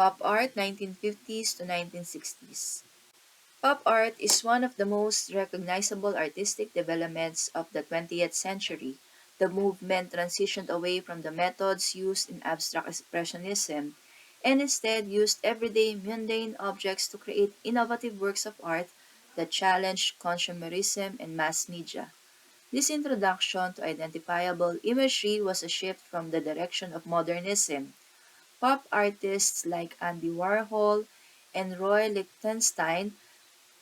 Pop art 1950s to 1960s. Pop art is one of the most recognizable artistic developments of the 20th century. The movement transitioned away from the methods used in abstract expressionism and instead used everyday mundane objects to create innovative works of art that challenged consumerism and mass media. This introduction to identifiable imagery was a shift from the direction of modernism. Pop artists like Andy Warhol and Roy Lichtenstein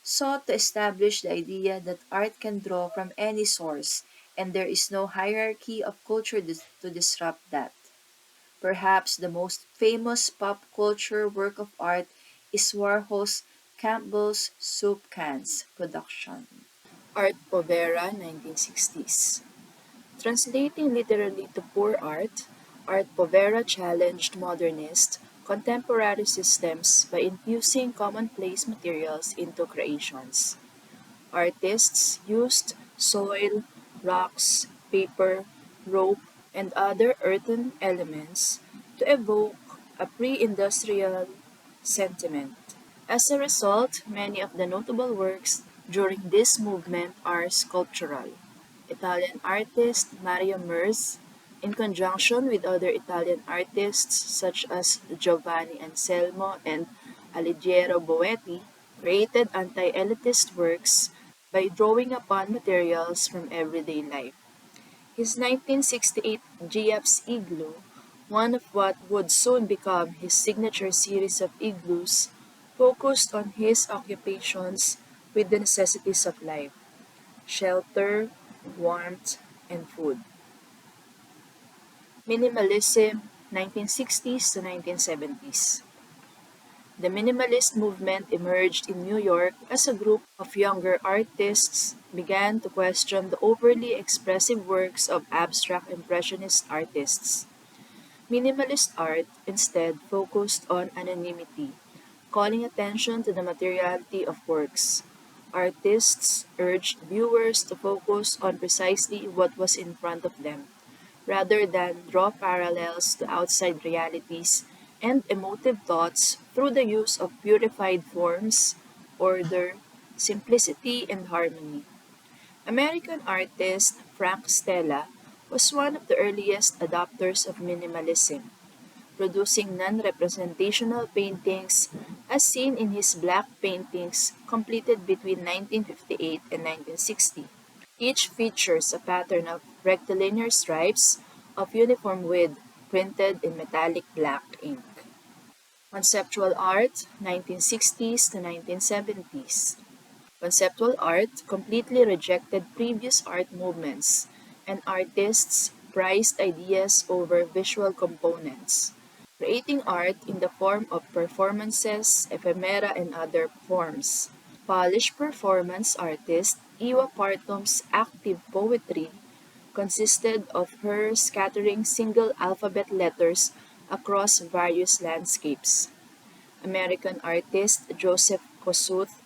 sought to establish the idea that art can draw from any source, and there is no hierarchy of culture to disrupt that. Perhaps the most famous pop culture work of art is Warhol's Campbell's Soup Cans production. Arte Povera, 1960s. Translating literally to poor art, Arte Povera challenged modernist, contemporary systems by infusing commonplace materials into creations. Artists used soil, rocks, paper, rope, and other earthen elements to evoke a pre-industrial sentiment. As a result, many of the notable works during this movement are sculptural. Italian artist Mario Merz, in conjunction with other Italian artists such as Giovanni Anselmo and Alighiero Boetti, created anti-elitist works by drawing upon materials from everyday life. His 1968 Giap's Igloo, one of what would soon become his signature series of igloos, focused on his occupations with the necessities of life: shelter, warmth, and food. Minimalism, 1960s to 1970s. The minimalist movement emerged in New York as a group of younger artists began to question the overly expressive works of abstract impressionist artists. Minimalist art instead focused on anonymity, calling attention to the materiality of works. Artists urged viewers to focus on precisely what was in front of them, rather than draw parallels to outside realities and emotive thoughts through the use of purified forms, order, simplicity, and harmony. American artist Frank Stella was one of the earliest adopters of minimalism, producing non-representational paintings as seen in his black paintings completed between 1958 and 1960. Each features a pattern of rectilinear stripes of uniform width printed in metallic black ink. Conceptual art, 1960s to 1970s. Conceptual art completely rejected previous art movements, and artists prized ideas over visual components, creating art in the form of performances, ephemera, and other forms. Polish performance artist Iwa Partum's active poetry consisted of her scattering single alphabet letters across various landscapes. American artist Joseph Kosuth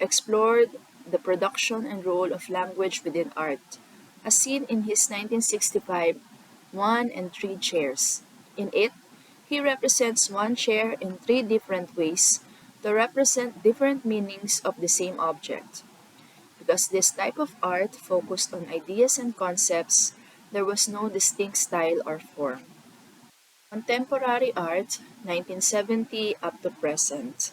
explored the production and role of language within art, as seen in his 1965 One and Three Chairs. In it, he represents one chair in three different ways to represent different meanings of the same object. Because this type of art focused on ideas and concepts, there was no distinct style or form. Contemporary art, 1970 up to present.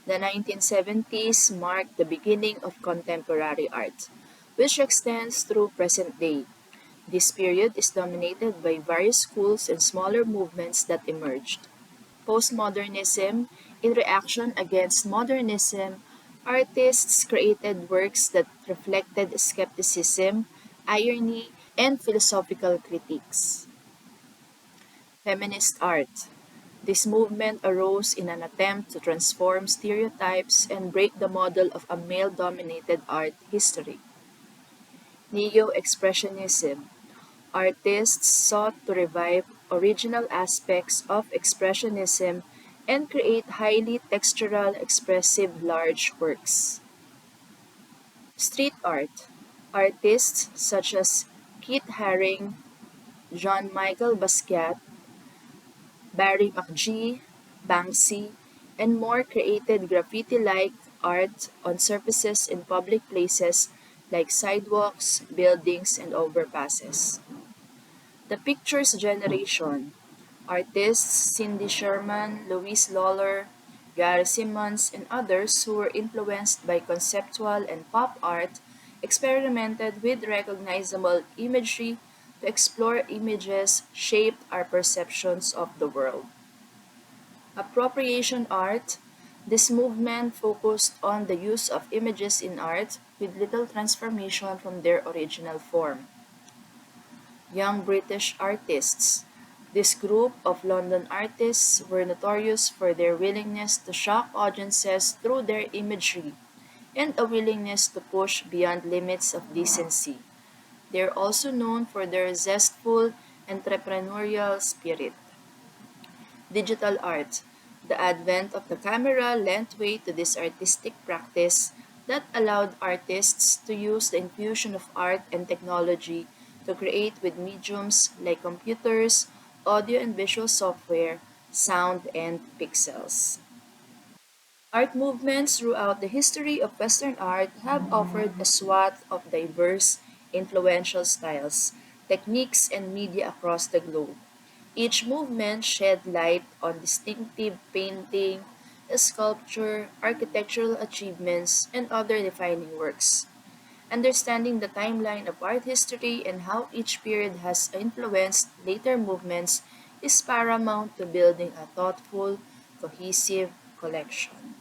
The 1970s marked the beginning of contemporary art, which extends through present day. This period is dominated by various schools and smaller movements that emerged. Postmodernism, in reaction against modernism, artists created works that reflected skepticism, irony, and philosophical critiques. Feminist art. This movement arose in an attempt to transform stereotypes and break the model of a male dominated art history. Neo Expressionism. Artists sought to revive original aspects of Expressionism and create highly textural, expressive, large works. Street art. Artists such as Keith Haring, Jean Michael Basquiat, Barry McGee, Banksy, and more created graffiti-like art on surfaces in public places like sidewalks, buildings, and overpasses. The Pictures Generation, artists Cindy Sherman, Louise Lawler, Gary Simmons, and others who were influenced by conceptual and pop art, experimented with recognizable imagery to explore images shaped our perceptions of the world. Appropriation art, this movement focused on the use of images in art with little transformation from their original form. Young British artists. This group of London artists were notorious for their willingness to shock audiences through their imagery and a willingness to push beyond limits of decency. They are also known for their zestful entrepreneurial spirit. Digital art. The advent of the camera lent way to this artistic practice that allowed artists to use the infusion of art and technology to create with mediums like computers, audio and visual software, sound, and pixels. Art movements throughout the history of Western art have offered a swath of diverse, influential styles, techniques, and media across the globe. Each movement shed light on distinctive painting, sculpture, architectural achievements, and other defining works. Understanding the timeline of art history and how each period has influenced later movements is paramount to building a thoughtful, cohesive collection.